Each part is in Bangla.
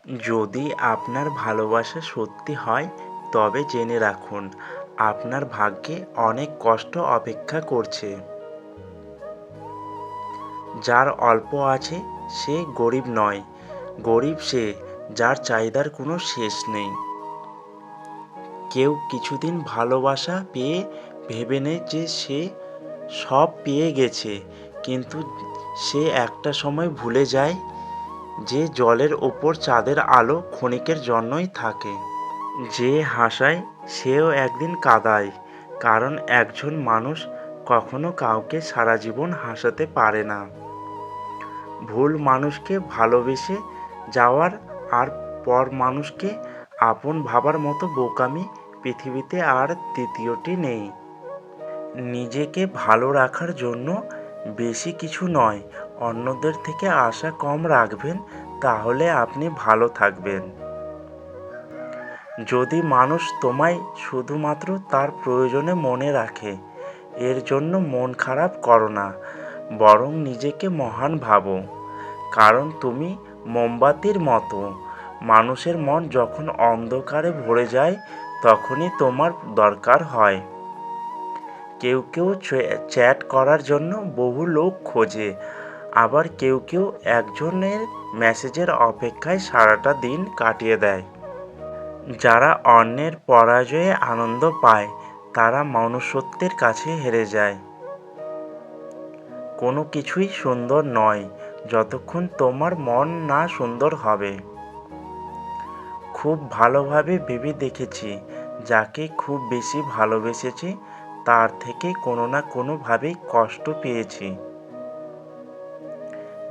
যদি আপনার ভালোবাসা সত্যি হয় তবে জেনে রাখুন আপনার ভাগ্যে অনেক কষ্ট অপেক্ষা করছে। যার অল্প আছে সে গরিব নয়, গরিব সে যার চাহিদার কোনো শেষ নেই। কেউ কিছুদিন ভালোবাসা পেয়ে ভেবে নেয় যে সে সব পেয়ে গেছে, কিন্তু সে একটা সময় ভুলে যায় যে জলের ওপর চাঁদের আলো ক্ষণিকের জন্যই থাকে। যে হাসায় সেও একদিন কাঁদায়, কারণ একজন মানুষ কখনো কাউকে সারা জীবন হাসাতে পারে না। ভুল মানুষকে ভালোবেসে যাওয়ার আর পর মানুষকে আপন ভাবার মতো বোকামি পৃথিবীতে আর দ্বিতীয়টি নেই। নিজেকে ভালো রাখার জন্য বেশি কিছু নয়, অন্যদের থেকে আশা কম রাখবেন, তাহলে আপনি ভালো থাকবেন। যদি মানুষ তোমায় শুধুমাত্র তার প্রয়োজনে মনে রাখে, এর জন্য মন খারাপ করো না, বরং নিজেকে মহান ভাবো। কারণ তুমি মোমবাতির মতো, মানুষের মন যখন অন্ধকারে ভরে যায় তখনই তোমার দরকার হয়। কেউ কেউ চ্যাট করার জন্য বহু লোক খোঁজে, আবার কেউ কেউ একজনের মেসেজের অপেক্ষায় সারাটা দিন কাটিয়ে দেয়। যারা অন্যের পরাজয়ে আনন্দ পায় তারা মনুষ্যত্বের কাছে হেরে যায়। কোনো কিছুই সুন্দর নয় যতক্ষণ তোমার মন না সুন্দর হবে। খুব ভালোভাবে ভেবে দেখেছি, যাকে খুব বেশি ভালোবেসেছি তার থেকে কোনো না কোনোভাবেই কষ্ট পেয়েছি।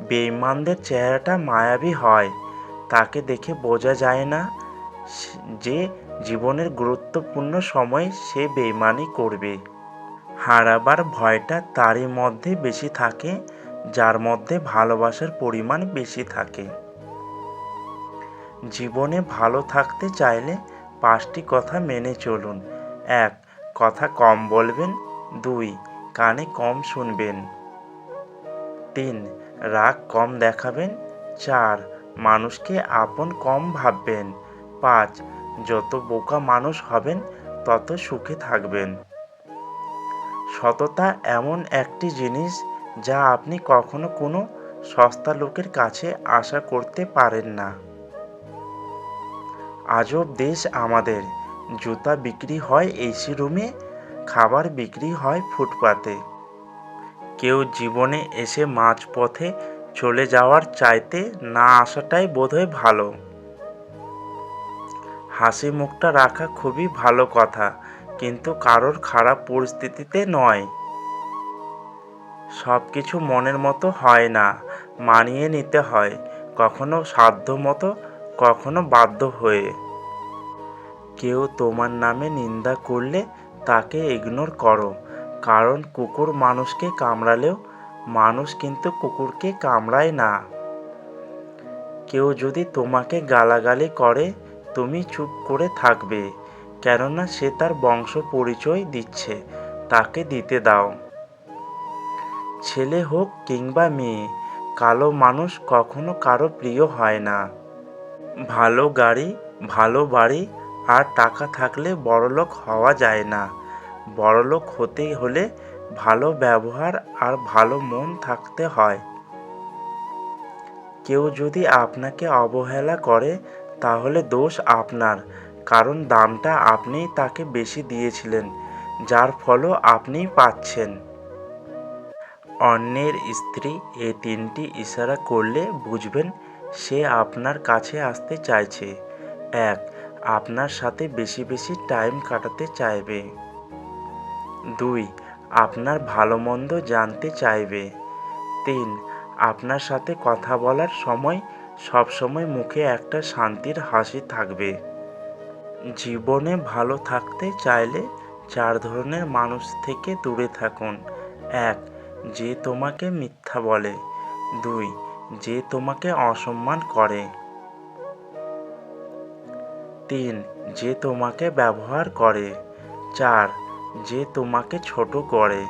বেঈমানদের চেহারাটা মায়াবী হয়, তাকে দেখে বোঝা যায় না যে জীবনের গুরুত্বপূর্ণ সময়ে সে বেঈমানি করবে। হারাবার ভয়টা তারই মধ্যে বেশি থাকে যার মধ্যে ভালোবাসার পরিমাণ বেশি থাকে। জীবনে ভালো থাকতে চাইলে 5টি কথা মেনে চলুন। 1. কথা কম বলবেন। 2. কানে কম শুনবেন। 3. রাগ কম দেখাবেন। 4. মানুষকে আপন কম ভাববেন। 5. যত বোকা মানুষ হবেন তত সুখে থাকবেন। সততা এমন একটি জিনিস যা আপনি কখনো কোনো সস্তা লোকের কাছে আশা করতে পারেন না। আজব দেশ আমাদের, জুতা বিক্রি হয় এসি রুমে, খাবার বিক্রি হয় ফুটপাতে। কেউ জীবনে এসে মাঝপথে চলে যাওয়ার চাইতে না আসাটাই বোধহয় ভালো। হাসি মুখটা রাখা খুবই ভালো কথা, কিন্তু কারোর খারাপ পরিস্থিতিতে নয়। সব কিছু মনের মতো হয় না, মানিয়ে নিতে হয়, কখনো সাধ্য মতো, কখনো বাধ্য হয়ে। কেউ তোমার নামে নিন্দা করলে তাকে ইগনোর করো, কারণ কুকুর মানুষকে কামড়ালেও মানুষ কিন্তু কুকুরকে কামড়ায় না। কেউ যদি তোমাকে গালাগালি করে তুমি চুপ করে থাকবে, কেননা সে তার বংশ পরিচয় দিচ্ছে, তাকে দিতে দাও। ছেলে হোক কিংবা মেয়ে, কালো মানুষ কখনো কারো প্রিয় হয় না। ভালো গাড়ি, ভালো বাড়ি আর টাকা থাকলে বড়লোক হওয়া যায় না। বড়লোক হতে হলে ভালো ব্যবহার আর ভালো মন থাকতে হয়। কেউ যদি আপনাকে অবহেলা করে তাহলে দোষ আপনার, কারণ দামটা আপনিই তাকে বেশি দিয়েছিলেন, যার ফলও আপনিই পাচ্ছেন। অন্যের স্ত্রী এই 3টি ইশারা করলে বুঝবেন সে আপনার কাছে আসতে চাইছে। 1. আপনার সাথে বেশি বেশি টাইম কাটাতে চাইবে। 2. আপনার ভালো মন্দ জানতে চাইবে। 3. আপনার সাথে কথা বলার সময় সবসময় মুখে একটা শান্তির হাসি থাকবে। জীবনে ভালো থাকতে চাইলে 4 ধরনের মানুষ থেকে দূরে থাকুন। 1. যে তোমাকে মিথ্যা বলে। 2. যে তোমাকে অসম্মান করে। 3. যে তোমাকে ব্যবহার করে। 4. যে তোমাকে ছোট করে।